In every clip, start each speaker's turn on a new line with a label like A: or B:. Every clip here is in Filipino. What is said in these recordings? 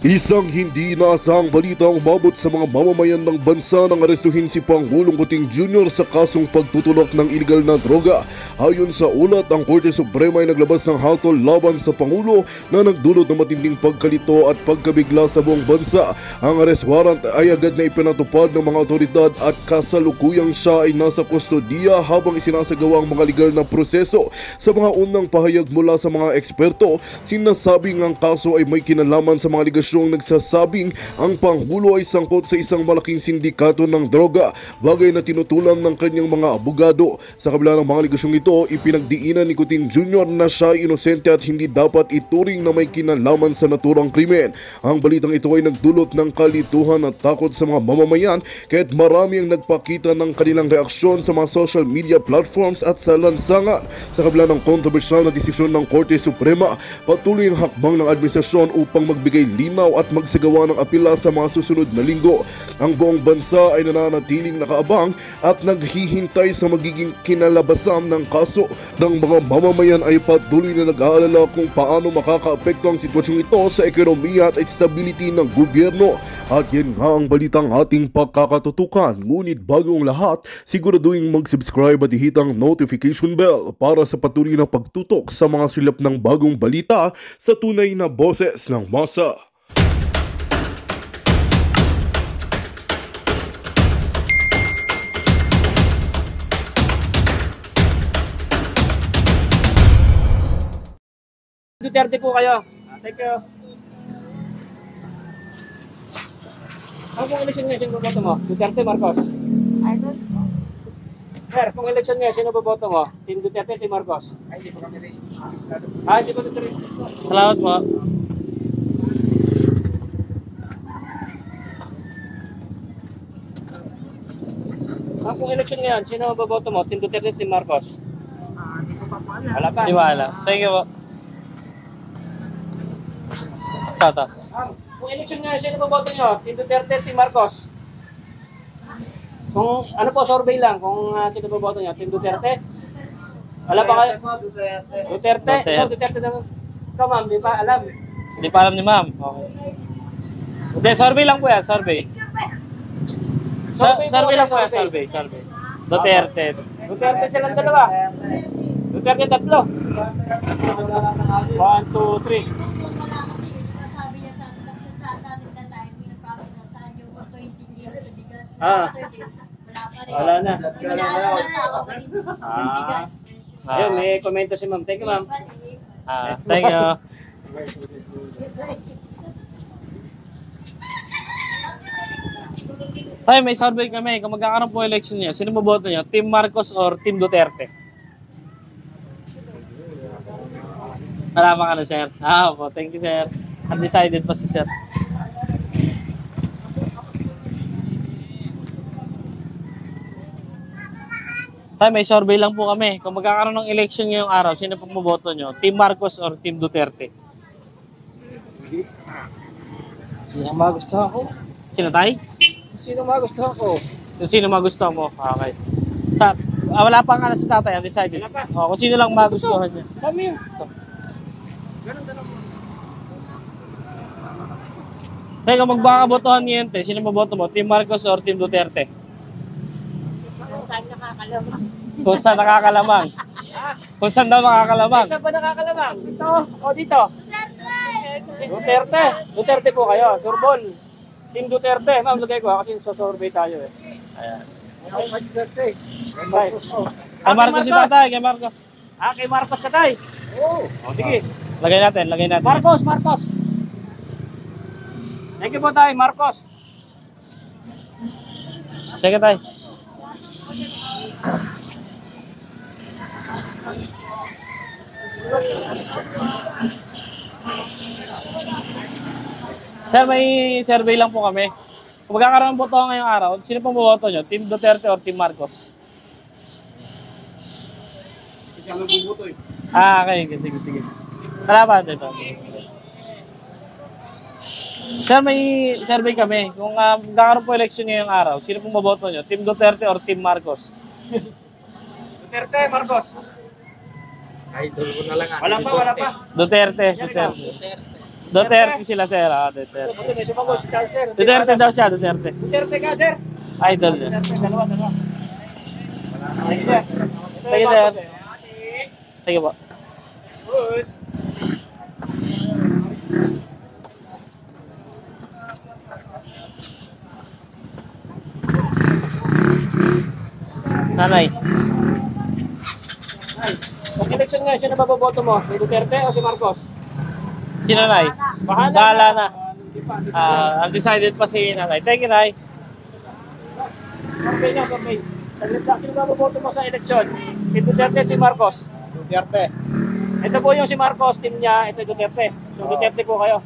A: Isang hindi inaasahang balita ang umabot sa mga mamamayan ng bansa nang arestuhin si Pangulong Kuting Jr. sa kasong pagtutulak ng iligal na droga. Ayon sa ulat, ang Korte Suprema ay naglabas ng hatol laban sa Pangulo na nagdulot ng matinding pagkalito at pagkabigla sa buong bansa. Ang arrest warrant ay agad na ipinatupad ng mga otoridad at kasalukuyang siya ay nasa kustodiya habang isinasagawa ang mga legal na proseso. Sa mga unang pahayag mula sa mga eksperto, sinasabing ang kaso ay may kinalaman sa mga ligasyon nagsasabing ang Pangulo ay sangkot sa isang malaking sindikato ng droga, bagay na tinutulan ng kanyang mga abogado. Sa kabila ng mga ligasyong ito, ipinagdiinan ni Kuting Jr. na siya ay inosente at hindi dapat ituring na may kinalaman sa naturang krimen. Ang balitang ito ay nagdulot ng kalituhan at takot sa mga mamamayan, kaya't marami ang nagpakita ng kanilang reaksyon sa mga social media platforms at sa lansangan. Sa kabila ng kontrobersyal na desisyon ng Korte Suprema, patuloy ang hakbang ng administrasyon upang magbigay linaw at magsagawa ng apela sa mga susunod na linggo. Ang buong bansa ay nananatiling nakaabang at naghihintay sa magiging kinalabasan ng kaso. Ng mga mamamayan ay patuloy na nag-aalala kung paano makakaapekto ang sitwasyong ito sa ekonomiya at stability ng gobyerno. At yan nga ang balitang ating pagkakatutukan. Ngunit bago ang lahat, siguraduhin mag-subscribe at ihit ang notification bell para sa patuloy na pagtutok sa mga silap ng bagong balita sa tunay na boses ng masa.
B: Duterte po kayo. Thank you. Ano pong eleksyon ngayon? Sino boboto mo? Duterte, Marcos? Sir, kung eleksyon ngayon, sino boboto mo? Team Duterte, Team Marcos? Ay, hindi po kami registered. Hindi po registered. Salamat po. Ano pong eleksyon ngayon? Sino boboto mo? Team Duterte, Team Marcos?
C: Hindi ko pa po alam.
B: Wala pa.
D: Di ba alam? Thank you po. Tata.
B: Kung election nga, sino boboto nyo? Team Duterte, Team Marcos? Kung ano po, survey lang, kung sino boboto nyo? Team Duterte? Wala pa kayo?
C: Duterte.
B: Duterte? Ikaw, Duterte naman. Ikaw ma'am, di pa alam.
D: Hindi pa alam ni ma'am. Okay. Hindi, survey lang po yan, survey. Survey lang po yan, survey. Duterte.
B: Duterte silang dalawa. Duterte tatlo. 1, 2, 3. Wala na. Ayun, may komento si ma'am. Thank you, ma'am.
D: Thank you. Tayo, may survey kami. Kung magkakaroon po election niyo, sino boboto niyo? Team Marcos or Team Duterte? Malaman ka na, sir. Po. Thank you, sir. Undecided pa si sir. Tayo, may survey lang po kami. Kung magkakaroon ng election ngayong araw, sino pong boboto nyo? Team Marcos or Team Duterte?
C: Sino magustuhan ko?
D: Sino tayo?
C: Sino magustuhan ko?
D: Kung sino magustuhan mo. Okay. Wala pa nga na si tatay, undecided. Kung sino lang magustuhan niya.
B: Kami yun.
D: Tayo, kung magbakabotohan ngayon, sino boboto mo? Team Marcos or Team Duterte?
B: Saan nakakalamang?
D: Kung saan nakakalamang. Kung saan daw nakakalamang.
B: Saan ba nakakalamang? Dito o dito? Duterte. Duterte po kayo. Surbol. Team Duterte. Ma'am, lagay ko kasi survey tayo eh.
D: Ayan.
C: Duterte.
B: Right.
D: Kay Marcos si tatay, kay Marcos.
B: Kay Marcos ka tayo.
C: Oo.
B: Sige.
D: Lagay natin.
B: Marcos. Thank you po tayo, Marcos.
D: Teka tayo. Sir, may survey lang po kami. Kung magkakaroon ng boto ngayong araw, sino pong boboto nyo? Team Duterte or Team Marcos?
B: Isang bubuto eh.
D: Okay. Sige. Salamat dito. Sir, may survey kami. Kung magkakaroon po election ngayong araw, sino pong boboto nyo? Team Duterte or Team Marcos?
B: Duterte, Marcos.
C: Idol ko na lang.
B: Wala pa.
D: Duterte. Duterte sila, sir. Duterte.
B: Buti may sumagot, sir.
D: Duterte daw siya, Duterte.
B: Duterte ka, sir.
D: Idol niya.
B: Duterte, dalawa. Thank you, sir.
D: Thank you, sir. Thank you po. Nanay.
B: Kung election ngayon, sino baboto mo? Si Duterte o si Marcos?
D: Sino, Nay? Bahala na. Undecided pa si Nanay. Thank you, Nay.
B: Survey niya, survey. Sino baboto mo sa election? Si Duterte, si Marcos?
C: Duterte.
B: Ito po yung si Marcos, team niya, ito Duterte. So Duterte po kayo.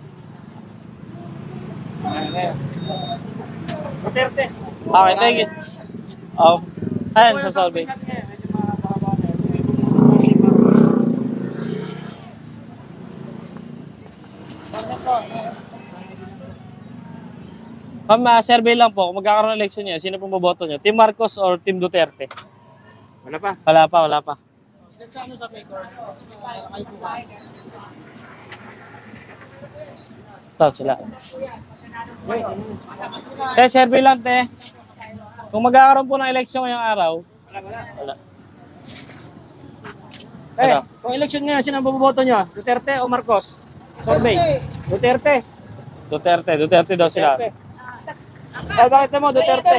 B: Duterte.
D: Okay, thank you. Ayan, sa survey. Ma'am, survey lang po. Kung magkakaroon ng election niya, sino pong boboto niyo? Team Marcos or Team Duterte?
B: Wala pa.
D: Wala pa. Ito sila. Survey lang, te. Kung magkakaroon po ng election ngayong araw, wala.
B: Kung election ngayon, sino ang boboto niyo? Duterte o Marcos? Survey. Duterte.
D: Duterte daw sila.
B: Bakit mo Duterte?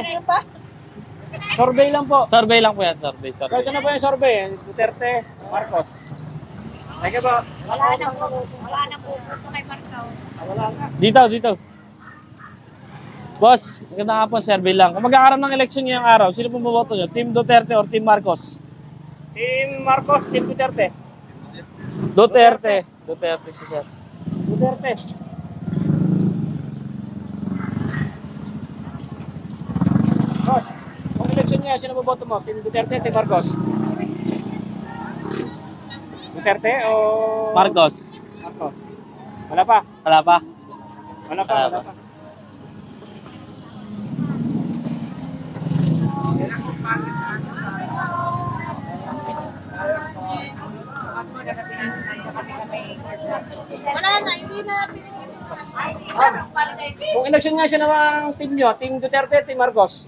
B: Survey lang po.
D: Survey lang po yan, survey.
B: Ito na po yung survey. Duterte, Marcos. Thank you po.
E: Wala na po kay Marcos.
B: Wala na.
D: Dito. Boss, maganda nga po, survey lang. Kung magkakaroon ng election ngayong araw, sino pong boboto nyo? Team Duterte or Team Marcos?
B: Team Marcos, Team Duterte.
D: Duterte si sir.
B: Duterte. Boss, kung election niya, sino boboto mo? Team Duterte, Team Marcos? Duterte o...
D: Marcos.
B: Marcos. Wala pa.
D: Wala pa.
B: Wala pa.
E: Wala na, hindi na.
B: Kung election nga siya ng team nyo, Team Duterte, Team Marcos.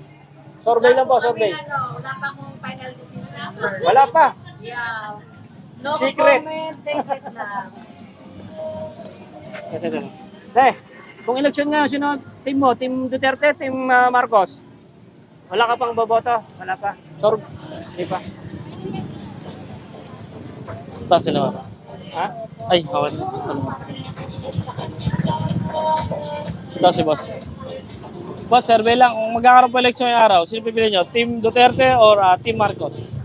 B: Survey lang po, survey.
E: Wala pa akong final decision.
B: Wala pa.
E: Yeah. No
B: Secret.
E: comment, secret lang.
B: Kung election nga sino team mo, Team Duterte, Team Marcos. Wala ka pang boboto? Wala pa. Hindi pa.
D: Tapos sila ba?
B: Ha?
D: Ay, kawan. Ito si boss. Boss, survey lang. Kung magkakaroon po election ngayong araw, sino pipili nyo? Team Duterte or Team Marcos?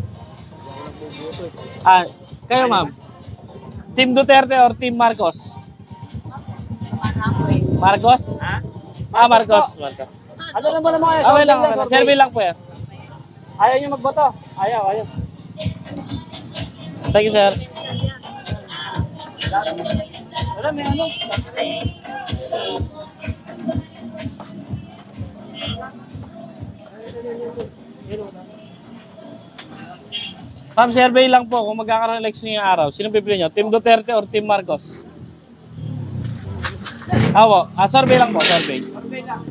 D: Kayo ma'am. Team Duterte or Team Marcos? Marcos?
B: Ha?
D: Marcos.
B: Ano naman naman kayo?
D: Okay lang. Survey lang po yan.
B: Ayaw nyo magboto? Ayaw.
D: Thank you, sir.
B: Wala, may ano?
D: Ma'am, survey lang po. Kung magkakaroon ng election ngayong araw, sino pipili nyo? Team Duterte or Team Marcos? Survey lang po, survey.
B: Survey lang.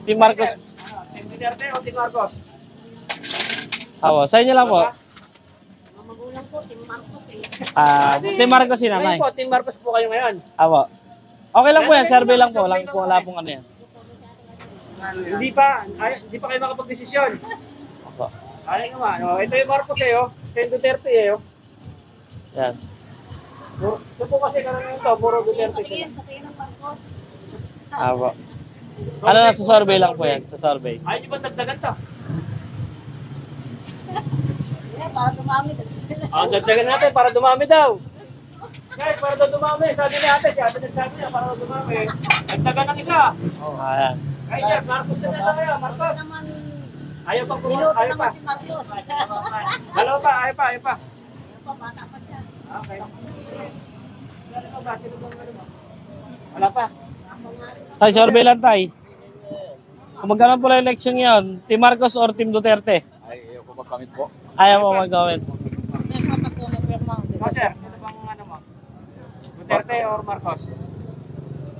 D: Team Marcos.
B: Team Duterte o Team Marcos?
D: Sa inyo lang po.
E: Magulang po, Team Marcos eh.
D: Team Marcos si nanay.
B: Ngayon po, Team Marcos po kayo ngayon.
D: Okay lang po yan, survey lang po. Wala pong ano yan.
B: Hindi pa kayo makapag-desisyon. Ayaw naman. Ito yung Marcos eh. Team Duterte eh.
D: Yan.
B: Ito po kasi karamihan ito, puro Duterte sila.
E: Patayin ng Marcos.
D: Ano na, sa survey lang po yan. Sa survey.
B: Ayaw nyo ba dagdagan to?
E: Para dumami.
B: Dagdagan natin para dumami daw. Guys, para daw dumami. Sabi ni ate, si ate nagsabi niya para daw dumami. Dagdagan ng isa.
D: Ayan.
B: Ay, sir, Marcos na tayo. Marcos.
E: Naman,
B: Ayaw pang
E: niluto
B: ayaw pa.
E: naman si Marcos.
B: Dalawa pa, ayaw pa.
E: Bata pa siya.
B: Okay. Wala pa.
D: Tay, survey lang tay. Kung magkano po lang election ngayon, Team Marcos or Team Duterte?
C: Ayaw ko mag-comment po.
D: Ayaw mo mag-comment.
B: O, sir, sino bang ano mo? Duterte or Marcos?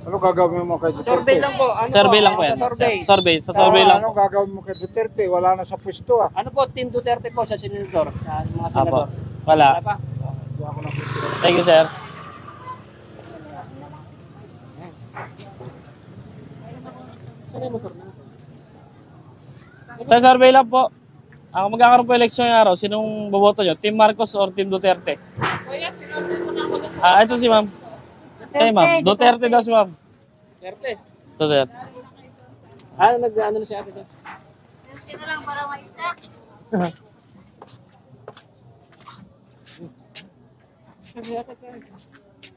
C: Ano gagawin mo kay Duterte?
B: Survey lang po. Ano
D: Survey
B: po?
D: lang po yan.
B: Survey.
D: Sa survey lang
C: Ano
D: po.
C: gagawin mo kay Duterte? Wala na sa pwesto ah.
B: Ano po, Team Duterte po sa senador? Sa mga
D: Apo.
B: senador?
D: Wala.
B: Wala pa?
C: Hindi ako na
D: Thank you, sir.
B: Saan yung motor na?
D: Sa survey lang po. Kung magkakaroon po eleksyon yung araw, sinong boboto nyo? Team Marcos or Team Duterte? Ito si ma'am. Kayo ma'am. Duterte daw si ma'am.
B: Duterte.
D: Duterte.
B: Ano na si ate doon?
E: Sino lang para maisa?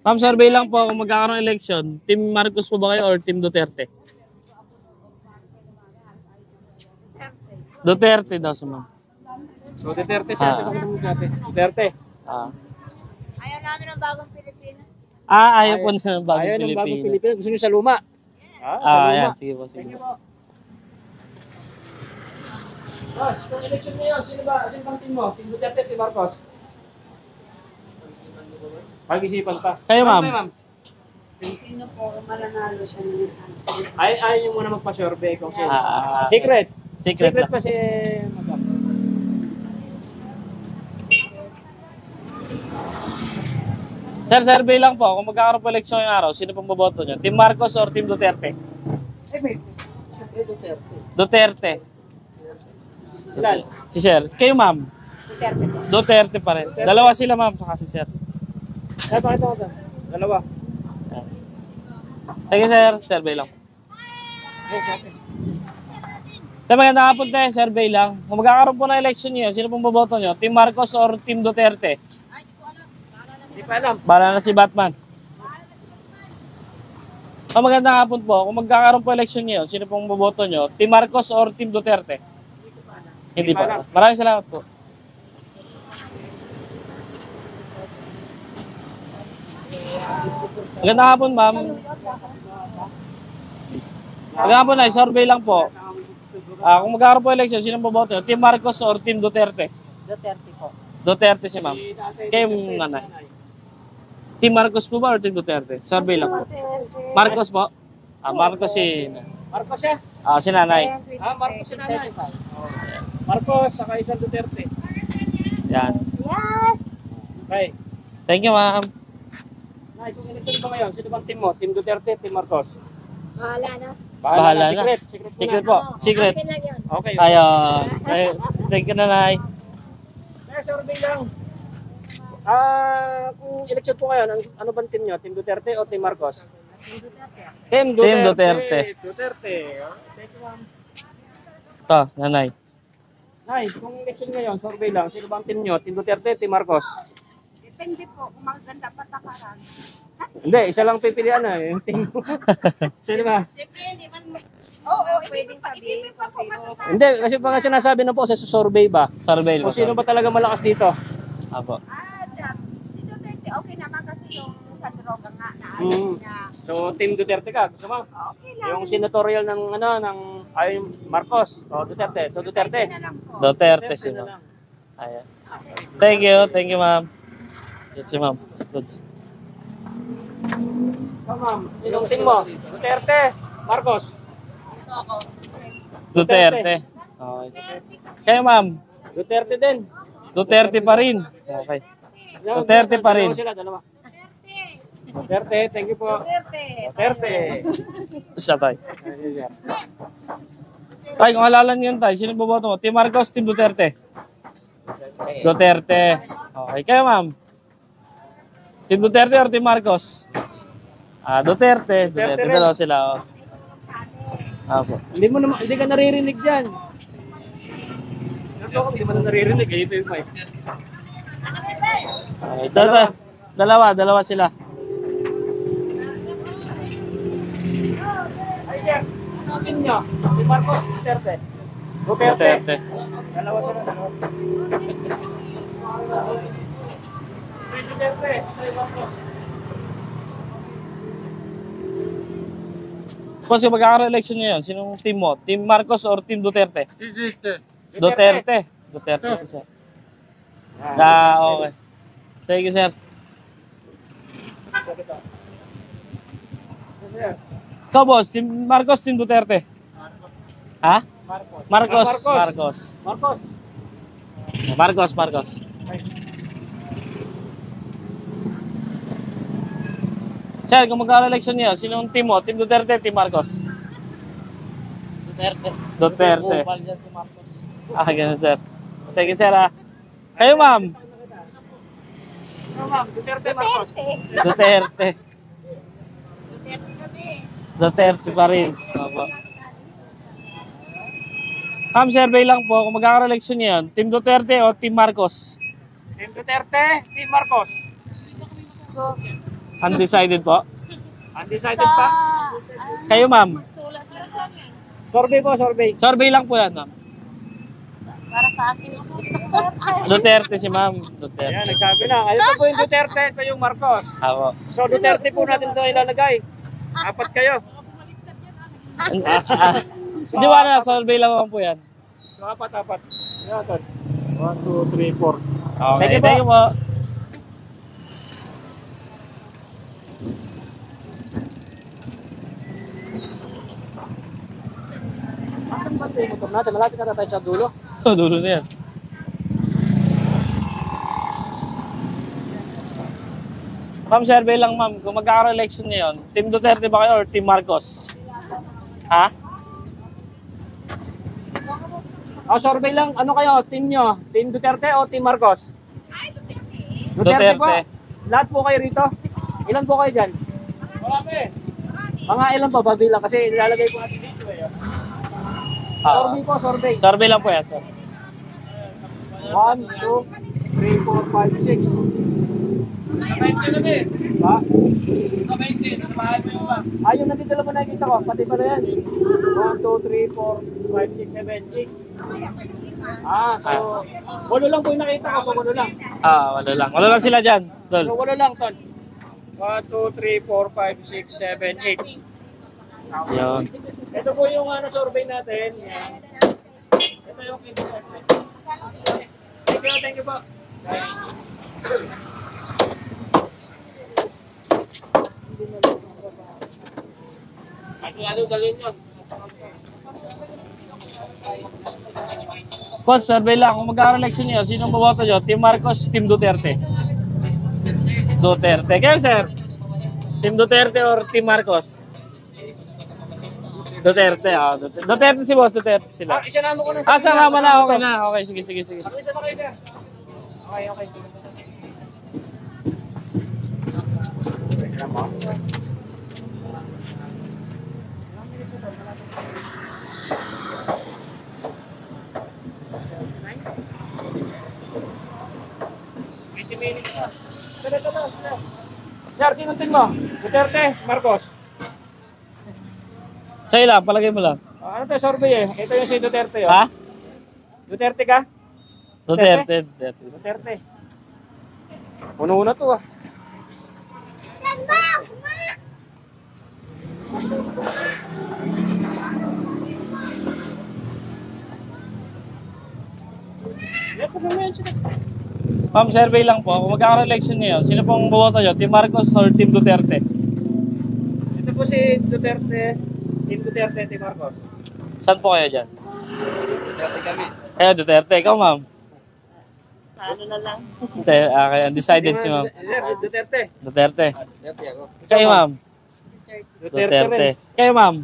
D: Ma'am, survey lang po kung magkakaroon eleksyon. Team Marcos po ba kayo or Team Duterte? Duterte daw si ma'am.
B: So, Duterte si ate. Pakita mo si ate. Duterte.
E: Ayaw namin ng bagong Pilipinas.
D: Ayaw po na ng bagong
B: Ayaw ng bagong
D: Pilipinas.
B: Pilipinas. Gusto nyo sa luma? Sa luma.
D: Ayan. Sige po, sige
B: Thank you
D: po.
B: po. Boss, kung election ngayon, sino ba? Sino bang team mo? Team Duterte, Team Marcos? Pag-isipan pa.
D: Kayo, ma'am.
B: Kayo, ma'am.
E: Sino po mananalo siya ng
B: Ayaw nyo muna magpa-survey kung sino.
D: Ah,
B: Secret.
D: Secret lang.
B: pa si Madam.
D: Sir, survey lang po. Kung magkakaroon po eleksyon yung araw, sino pong boboto nyo? Team Marcos or Team Duterte? Duterte.
B: Ilan?
D: Si Sir. Kayo, ma'am? Duterte pa rin. Dalawa sila, ma'am, saka si Sir.
B: Pakita ko ito. Dalawa.
D: Thank you, sir. Survey lang. Tayo magandang hapon tayo, survey lang. Kung magkakaroon po ng election niyo, sino pong boboto nyo? Team Marcos or Team Duterte?
B: Hindi pa alam.
D: Bala na si Batman. Kung magandang hapon po, kung magkakaroon po election niyo, sino pong boboto nyo? Team Marcos or Team Duterte? Hindi pa. Maraming salamat po. Magandang hapon, ma'am. Magandang hapon, ay survey lang po. Kung magkakaroon po election, sino po boto? Team Marcos or Team Duterte?
E: Duterte po.
D: Duterte si ma'am. Kayo nanay. Team Marcos po ba or Team Duterte? Survey lang po. Marcos po. Marcos si
B: Marcos siya?
D: si nanay.
B: Marcos si nanay. Marcos, saka isang Duterte.
D: Yan.
E: Yes!
B: Okay.
D: Thank you, ma'am.
B: Nay, kung election ba ngayon, sino bang team mo? Team Duterte, Team Marcos?
E: Bahala na.
D: Bahala na.
B: Secret. Secret,
D: Secret
B: po.
D: po. Secret.
E: Akin lang yun.
B: Okay.
D: Ayun. Thank you, nanay.
B: Survey lang. Kung election po ngayon, ano bang team nyo? Team Duterte o Team Marcos? Team Duterte.
D: Team Duterte.
B: Duterte. Thank you, ma'am.
D: Ito, nanay.
B: Nay, kung election ngayon, survey lang. Sino bang team nyo? Team Duterte, Team Marcos?
E: Depende po kung maganda patakaran.
B: Hindi, isa lang pipilian na yung team mo. Sino ba?
E: Siyempre, hindi man Oo, pwedeng sabihin kung sino.
B: Hindi, kasi pa nga sinasabi na po sa survey ba?
D: Survey
B: Kung sino ba talaga malakas dito?
D: Apo.
E: Si Duterte, okay naman kasi yung sa droga nga na
B: Mm.
E: niya.
B: So, Team Duterte ka. Gusto mo?
E: Okay lang.
B: Yung senatorial ng Marcos o Duterte. So, Duterte.
E: Na lang po.
D: Duterte si
B: na
D: ma'am.
B: lang.
D: Ayan. Thank you, ma'am. Yan si ma'am. Goods.
B: So, ma'am, sinong team mo? Duterte, Marcos.
E: Ito ako.
D: Duterte. Okay. Kayo, ma'am.
B: Duterte din.
D: Duterte pa rin. Okay. Duterte pa rin.
B: Dalawa sila, dalawa. Duterte, thank you po. Duterte.
D: Isa tayo. Tay, kung halalan yun tayo, sino boboto mo? Team Marcos, Team Duterte? Duterte. Okay. Kayo, ma'am? Team Duterte or Team Marcos? Duterte. Duterte.
B: rin.
D: Dalawa sila. Oh. Apo.
B: Hindi ka naririnig diyan. Hindi mo na naririnig, ito yung mic.
D: Okay. Dalawa sila.
B: Ay, sir, ano ang team nyo? Si Marcos, Duterte.
D: Duterte.
B: Dalawa sila, dalawa. Si Duterte, si Marcos.
D: Kasi magkakaroon election ngayon, sinong team mo? Team Marcos or Team Duterte? Duterte. Duterte si sir. Okay. Thank you, sir. Ikaw, boss. Team Marcos, Team Duterte. Ha? Marcos.
B: Marcos.
D: Marcos.
B: Marcos.
D: Marcos. Sir, kung magka-election niyo, sinong team mo? Team Duterte, Team Marcos? Duterte. Ah, ganun, sir. Thank you, sir, ah. Kayo, ma'am?
B: Ano, ma'am? Duterte, Marcos.
D: Duterte. Duterte pa rin. Opo. Ma'am, survey lang po. Kung magkaka-election niyo yun, Team Duterte o Team Marcos?
B: Team Duterte, Team Marcos.
D: Undecided po.
B: Undecided pa?
D: Kayo, ma'am?
B: Survey po, survey.
D: Survey lang po yan, ma'am.
E: Para sa akin.
D: Duterte si ma'am.
B: Ayan,
D: Duterte.
B: nagsabi na. Ayun po yung Duterte, ito yung Marcos.
D: Ako.
B: So, Duterte po natin ito ilalagay. Apat kayo.
D: Hindi ba na, survey lang naman po yan.
B: So, apat. Ayan, Tol. 1, 2, 3, 4.
D: Okay,
B: Thank you po.
D: thank you po.
B: Asan ba ito yung motor natin? Malapit na tayo sa dulo.
D: Dulo na yan. Ma'am, survey lang ma'am. Kung magkaka-election ngayon, Team Duterte ba kayo or Team Marcos? Ha?
B: Survey lang. Ano kayo? Team nyo? Team Duterte o Team Marcos? Duterte po. Lahat po kayo rito? Ilan po kayo dyan? Marami. Mga ilan pa? Babilang. Kasi ilalagay po natin dito eh. Survey po, survey.
D: Survey lang po yan. Sir.
B: 1, 2, 3, 4, 5, 6. Ha? Yung nandito lang po nakikita ko. Pati pala yan. 1, 2, 3, 4, 5, 6, 7, 8. So, walo lang po yung nakita ko. So, walo lang.
D: Wala lang. Wala lang sila dyan. Tol.
B: So, walo lang, Ton. 1, 2, 3, 4, 5, 6, 7, 8.
D: Yun.
B: Ito po yung survey natin. Yan. Ito yung thank you po. Ano dalhin yun?
D: Boss, survey lang. Kung magkaka-election niyo, sinong boboto nyo? Team Marcos, Team Duterte? Duterte. Kayo, sir? Team Duterte or Team Marcos? Duterte, Duterte. Duterte si boss, Duterte sila.
B: Isinama ko na.
D: Sama na, okay na. Okay, sige.
B: Isa na kayo, sir. Okay. Sir, sino team mo? Duterte, Marcos?
D: Sa'yo lang, palagay mo lang.
B: Ano to, survey eh? Ito yung si Duterte.
D: Ha?
B: Duterte ka?
D: Duterte.
B: Duterte. Una to ah.
D: Ma'am, survey lang po. Kung magkaka-election niyo, sino pong boboto nyo? Team Marcos or Team Duterte?
B: Ito po si Duterte. Team Duterte, Team Marcos.
D: Saan po kayo dyan?
B: Duterte kami.
D: Kayo, Duterte. Ikaw, ma'am?
E: Ano na lang.
D: Kaya undecided si ma'am.
B: Duterte.
D: Duterte.
B: Duterte ako.
D: Kayo, ma'am?
B: Duterte rin.
D: Kayo, ma'am?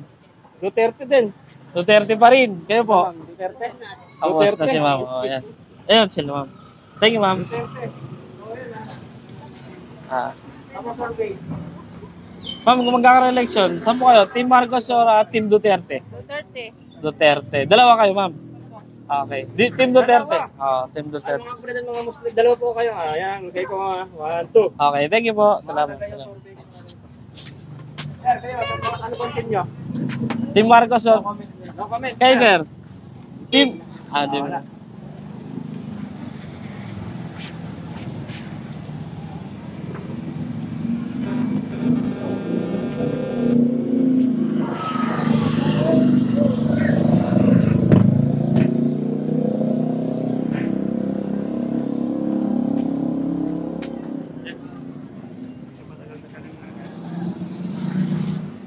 B: Duterte din.
D: Duterte pa rin. Kayo po?
B: Duterte.
D: Tapos na si ma'am. Oh, yan. Ayun sila, ma'am. Thank you, ma'am.
B: Duterte. Tama survey.
D: Ma'am, kung magkaka-election, saan po kayo? Team Marcos or Team Duterte?
E: Duterte.
D: Duterte. Dalawa kayo, ma'am. Okay. Team Duterte. Team
B: Ano
D: Duterte.
B: mga pala ng mga Muslim? Dalawa po kayo. Ayan, kayo ko 1, 2.
D: Okay, thank you po. Salamat.
B: Sir, kayo, ano pong team nyo?
D: Team Marcos or...
B: No comment.
D: Kayo, sir? Team... Team...
B: Wala.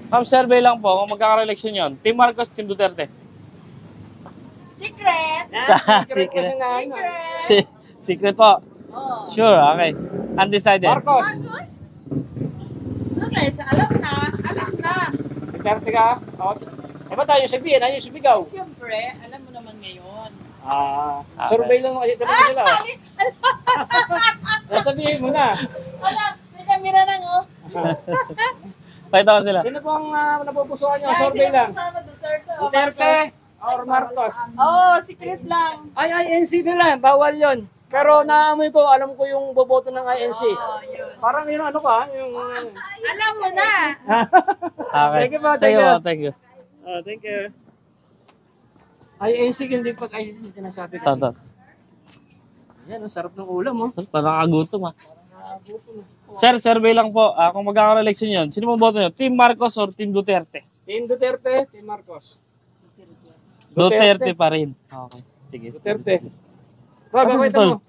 D: Ma'am, survey lang po. Kung magkakaroon-election yun, Team Marcos, Team Duterte.
E: Secret.
B: Secret kasi na ano.
D: Secret po.
E: Oh.
D: Sure, okay. Undecided.
B: Marcos,
E: Marcos? Ano tayo? Alam na. Alam na.
B: Duterte ka? O, eh ba tayo sabihin? Ayaw sumigaw.
E: Siyempre, alam mo naman ngayon.
B: Survey lang kasi talaga sila. Nasabihin mo na.
E: Alam, may kamera lang oh.
D: Pakita ko sila.
B: Sino po ang napupusuan nyo? Survey lang.
E: Kasama Duterte o
B: Duterte or Marcos?
E: Oh, secret lang.
B: Ay, INC nila. Bawal yon. Pero naamoy po, alam ko yung boboto ng INC.
E: Oh, yun.
B: Parang yun ano ka, yung...
E: Alam mo na.
D: Okay.
B: Thank you po,
D: Thank you po, thank you.
B: Thank you. INC, hindi pag INC sinasabi kasi.
D: Tatat.
B: Yan, ang sarap ng ulam, oh.
D: Parang nakagutom ah. Sir, survey lang po. Kung magkakaroon-election yun, sino mo boto nyo? Team Marcos or Team Duterte?
B: Team Duterte, Team Marcos.
D: Duterte pa rin. Okay. Sige.
B: Duterte. Ba,
D: Asan si
B: bakit
D: Tol?
B: mo?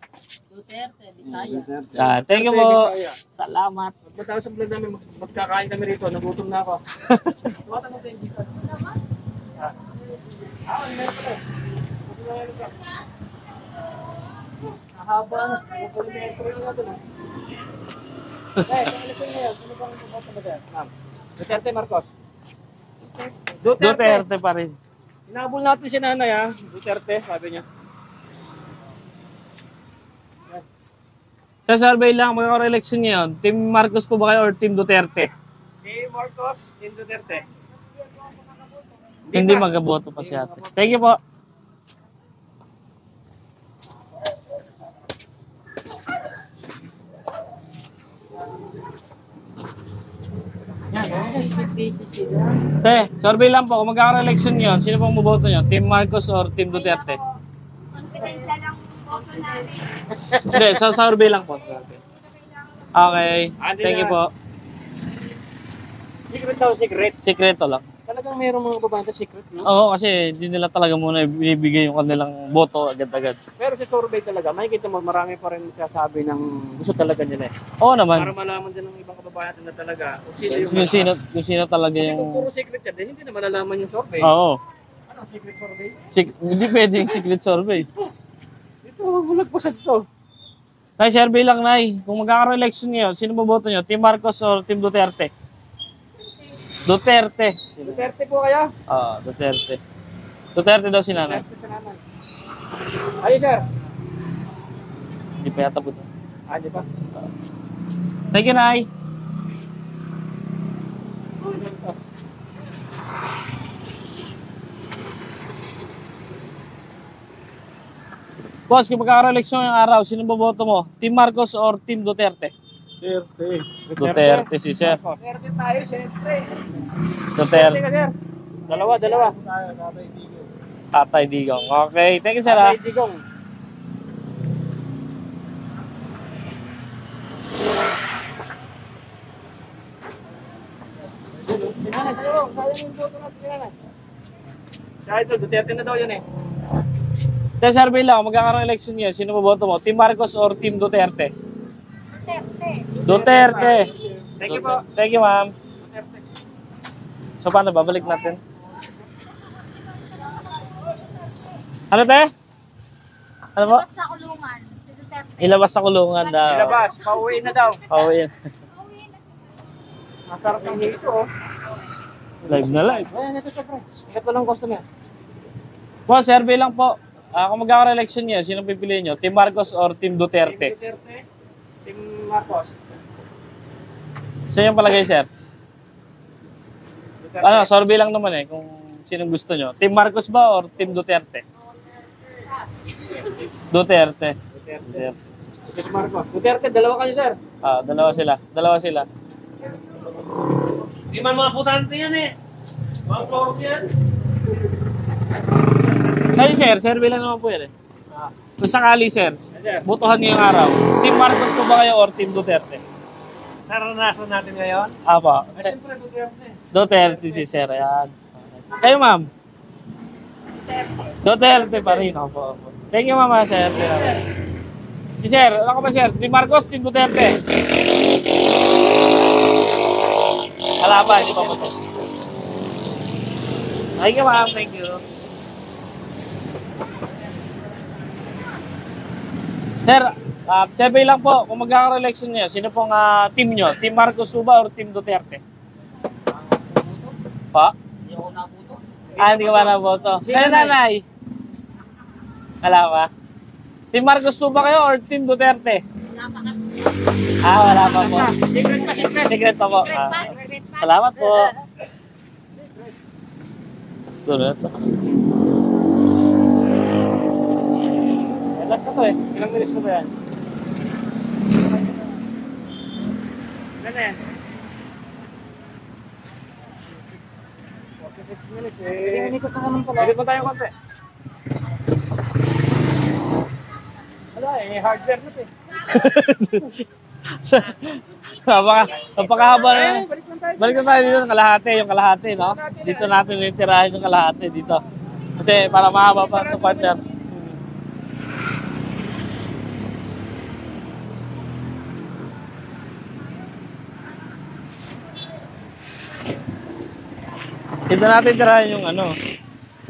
E: Duterte, Bisaya.
D: Thank you po. Salamat.
B: Matapos sa vlog namin, magkakain kami rito. Nagutom na ako. Tuwatan natin dito. Meron pala. Mahaba na. Metro yung natin. Ano bang boboto na dyan? Ma'am. Duterte, Marcos.
D: Duterte pa rin.
B: Hinabol natin si nanay ha. Duterte, sabi niya.
D: Sa survey lang, magkakaroon-election yun, Team Marcos po ba kayo or Team Duterte?
B: Team Marcos, Team Duterte.
D: Hindi magaboto pa si ate. Thank you po. Te, survey lang po. Kung magkakaroon-election yun, sino pong maboto nyo? Team Marcos or Team Duterte?
E: Confidential ang boto namin.
D: Hindi, sa survey lang po. Okay. Thank you po.
B: Secret daw, secret.
D: Sekreto lang.
B: Talagang mayroong mga babae na secret, no?
D: Oo, kasi hindi nila talaga muna binibigay yung kanilang boto agad-agad.
B: Pero sa survey talaga, makikita mo marami pa rin sasabi ng gusto talaga nila eh.
D: Oo naman.
B: Para malaman din ng ibang kababayan natin na talaga kung sino yung
D: Kung sino talaga
B: Kasi kung
D: yung...
B: puro secret yan, then hindi na malalaman yung survey.
D: Oo.
B: Ano, secret survey?
D: Hindi pwede yung secret survey.
B: Ito, bulagpasad to.
D: Nay, survey lang, Nay. Kung magkakaroon-election nyo, sino boboto nyo? Team Marcos or Team Duterte? Duterte.
B: Duterte po kayo?
D: Duterte. Duterte daw si nanay.
B: Duterte sa naman. Ayun, sir.
D: Hindi pa yata po.
B: Di ba?
D: Thank you, Nay. Boss, kung magkakaroon-eleksyon yung araw, sino boboto mo? Team Marcos or Team Duterte? Duterte si Sir.
B: Duterte tayo, siyempre.
D: Duterte.
B: Duterte ka, sir. Dalawa.
D: Tatay Digong. Okay, thank you, Sir.
B: Tatay Digong. Sinanay, tayo. Sayang yung boto natin, sinanay. Sa ito, Duterte na daw yun eh.
D: Sa survey lang, kung magkakaroon election niya, sino boboto mo? Team Marcos or Team Duterte? Duterte.
B: Thank you po.
D: Thank you, ma'am.
B: Duterte.
D: So, paano? Babalik natin. Ano, te? Ano po?
E: Sa kulungan. Si Duterte.
D: Ilabas sa kulungan daw.
B: Ilabas, pauwi na daw.
D: Oh, yun.
B: Masarap ng hito, oh.
D: Live na live.
B: Ayan, ito, pre. Ikat walang customer.
D: Po, survey lang po. Kung magkakaroon election niya, sino pipiliin nyo? Team Marcos or Team Duterte?
B: Team Duterte, Team Marcos.
D: Sa yung palagay, sir?
B: Duterte.
D: Ano, survey lang naman eh, kung sinong gusto nyo. Team Marcos ba or Team Duterte? Duterte.
B: Duterte. Team Marcos. Duterte, dalawa kayo, sir.
D: Dalawa sila. Dalawa sila.
B: Di man mga putante yan eh. Mga floros yan.
D: Kayo, sir, survey lang naman po yan eh. Kung sakali, sir, botohan ngayong araw, Team Marcos po ba kayo or Team Duterte?
B: Naranasan natin ngayon?
D: Apa.
B: Siyempre, Duterte.
D: Duterte si sir. Ayan. Kayo, ma'am? Duterte pa rin. Opo. Thank you, mama, sir. Si sir, ano ka ba, sir? Team Marcos, Team Duterte? Wala pa, hindi pa po, sir. Thank you, ma'am. Thank you. Sir, survey lang po. Kung magkakaroon-election niyo, sino pong team nyo? Team Marcos ba or Team Duterte? Pa?
B: Hindi ako nabuto.
D: Hindi ka ba naboto? Kayo, nanay? Wala pa? Team Marcos ba kayo or Team Duterte? Wala pa po.
B: Secret pa, secret.
D: Secret pa po. Salamat po. Ito na ito. Last na to eh. Ilang minutes na ba yan?
B: Ilan na yan? 46 minutes eh. Inikot na naman pala. Inikot tayo konti. Wala eh, hardware na to eh.
D: Napakahaba na.
B: Balik lang tayo.
D: Balik na tayo dito ng kalahati, yung kalahati, no? Dito natin nitirahin yung kalahati dito. Kasi para mahaba pa ito, partner. Dito natin tirahin yung ano,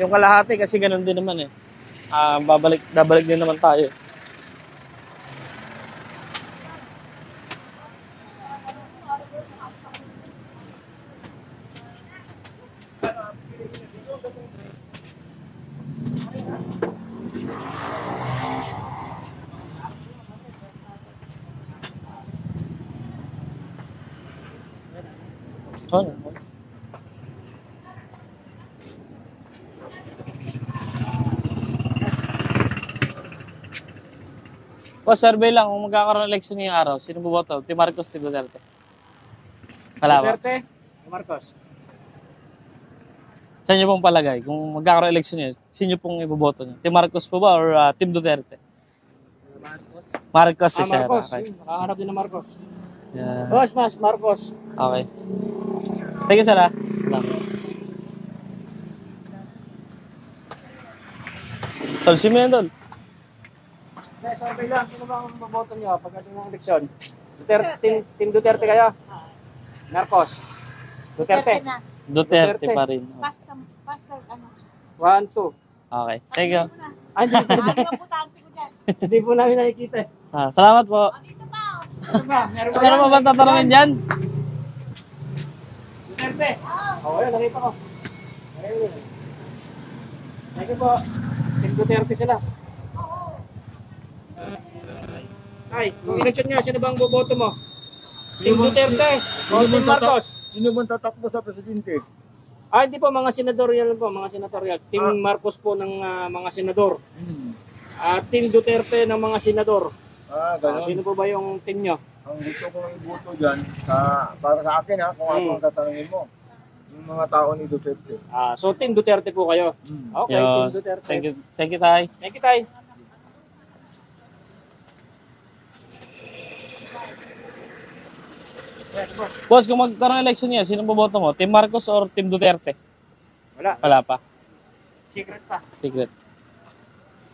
D: yung kalahati kasi ganun din naman eh. Babalik din naman tayo. Oh, survey lang, kung magkakaroon ng election ngayong araw, sino boboto? Team Marcos, Team Duterte? Wala ba?
B: Duterte, Marcos.
D: Sa inyo pong palagay, kung magkakaroon ng election nyo, sino pong iboboto nyo? Team Marcos po ba or Team Duterte?
B: Marcos.
D: Marcos si Sir.
B: Marcos.
D: Okay.
B: Nakahanap din ng Marcos.
D: Yeah.
B: Marcos.
D: Okay. Thank you, Sir. Salamat. Tol, si Mendol.
B: Survey lang, sino ba ang maboto niyo pagdating ng eleksyon? Duterte, team Duterte kayo? Marcos? Duterte?
D: Duterte pa rin.
E: Basta, ano.
B: 1, 2.
D: Okay. Thank you.
B: Ay, hindi po namin nakikita.
D: Salamat po.
E: Dito pa,
B: Ano ba? Meron ba
D: Meron
B: yan?
D: pa ba tatanungin dyan?
B: Duterte? Oo, yun, nakita ko. Ayun. Thank you po. Team Duterte sila. Ay, kung eleksyon niya, sino ba ang boboto mo? Team Duterte o Team Marcos?
C: Sino bang tatakbo sa presidente?
B: Hindi po, mga senatorial po, mga senatorial. Team Marcos po ng mga senador. Team Duterte ng mga senador.
C: Ganun.
B: Sino po ba yung team nyo?
C: Ang gusto kong iboto dyan, para sa akin kung ako ang tatanungin mo, yung mga tao ni Duterte.
B: So Team Duterte po kayo. Okay,
D: Yun.
B: Team Duterte.
D: Thank you. Thank you, Tay.
B: Thank you, Tay.
D: Boss, kung magkaroon ng election niya, sino boboto mo? Team Marcos or Team Duterte?
B: Wala.
D: Wala pa.
B: Secret pa.
D: Secret.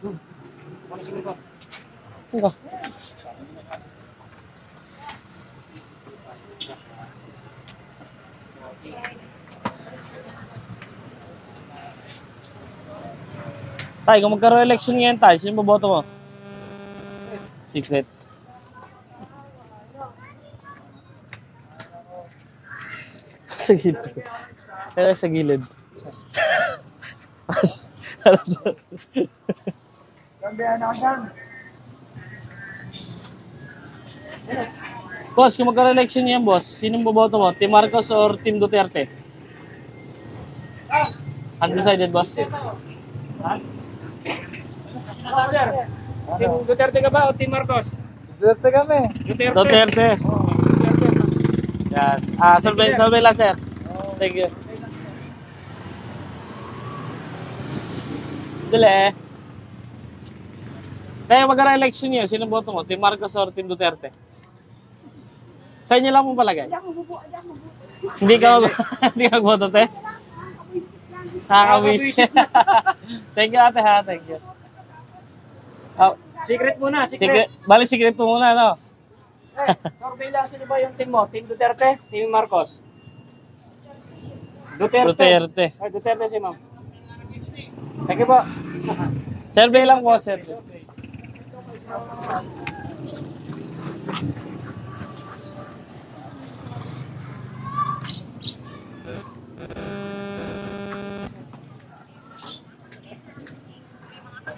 B: Ano sino ba?
D: Sino? Tay, kung magkaroon ng election ngayon, Tay, sino boboto mo? Secret. Sa gilid. Kaya sa gilid.
C: Kambihan ako dyan.
D: Boss, kung magkaroon ng election ngayon, boss, sino boboto mo? Team Marcos or Team Duterte? Undecided, boss.
B: Team Duterte ka ba o Team Marcos?
C: Duterte kami.
B: Duterte.
D: Duterte. Yan. Survey lang, sir. Thank you. Dali. Kaya magkaroon election niyo, sino boto mo? Team Marcos or Team Duterte? Sa inyo lang mong palagay. Hindi ka hindi ka boto, te? Nakakabwisit. Thank you, ate, ha? Thank you.
B: Secret muna, secret.
D: Bali, secret po muna, no?
B: Survey lang, sino ba yung team mo? Team Duterte? Team Marcos?
D: Duterte.
B: Ay, Duterte si ma'am. Thank you po.
D: Survey lang po, sir.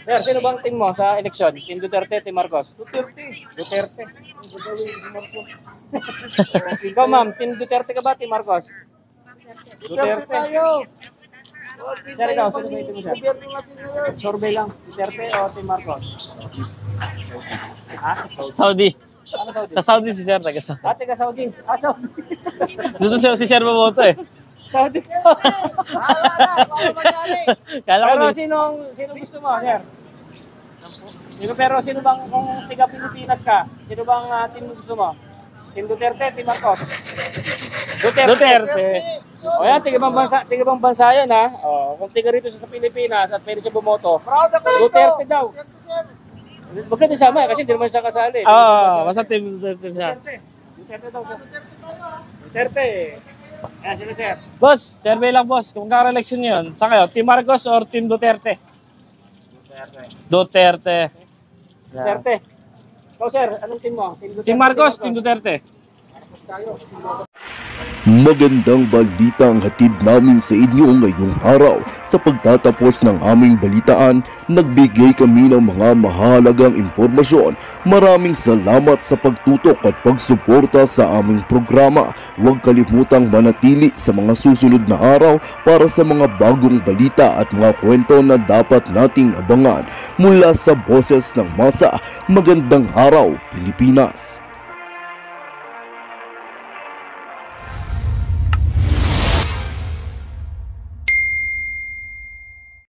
B: Sir, sino bang team mo sa eleksyon? Team Duterte, Team Marcos? Duterte. Ikaw ma'am, Team Duterte ka ba, Team Marcos? Duterte. Sir, ikaw, sino ba yung team mo, sir? Survey lang, Duterte o Team Marcos? Ha?
D: Saudi.
B: Ano Saudi?
D: Sa Saudi si sir, taga Saudi.
B: Dati ka Saudi. Ah, Saudi.
D: Dito si sir maboto eh.
B: Saudi.
D: Kala ko
B: Pero
D: di.
B: sino gusto mo, sir? Pero sino bang, kung tiga Pilipinas ka, sino bang team mo gusto mo? Team Duterte, Team Marcos?
D: Duterte.
B: O yan, tiga bang bansa yan ha. O, kung tiga rito siya sa Pilipinas at pwede siya bumoto, Duterte daw. Huwag natin sama kasi hindi naman siya kasali.
D: Basta team Duterte siya.
B: Duterte daw. Duterte. Ayan, sino sir?
D: Boss, survey lang boss. Kung kaka-election yun, saan kayo? Team Marcos or Team Duterte? Duterte. Yeah.
B: Duterte. Ikaw sir, anong team mo? Team Duterte,
D: Team Marcos, Team Duterte.
B: Marcos tayo.
A: Magandang balita ang hatid namin sa inyo ngayong araw. Sa pagtatapos ng aming balitaan, nagbigay kami ng mga mahalagang impormasyon. Maraming salamat sa pagtutok at pagsuporta sa aming programa. Huwag kalimutang manatili sa mga susunod na araw para sa mga bagong balita at mga kwento na dapat nating abangan. Mula sa Boses ng Masa, magandang araw Pilipinas!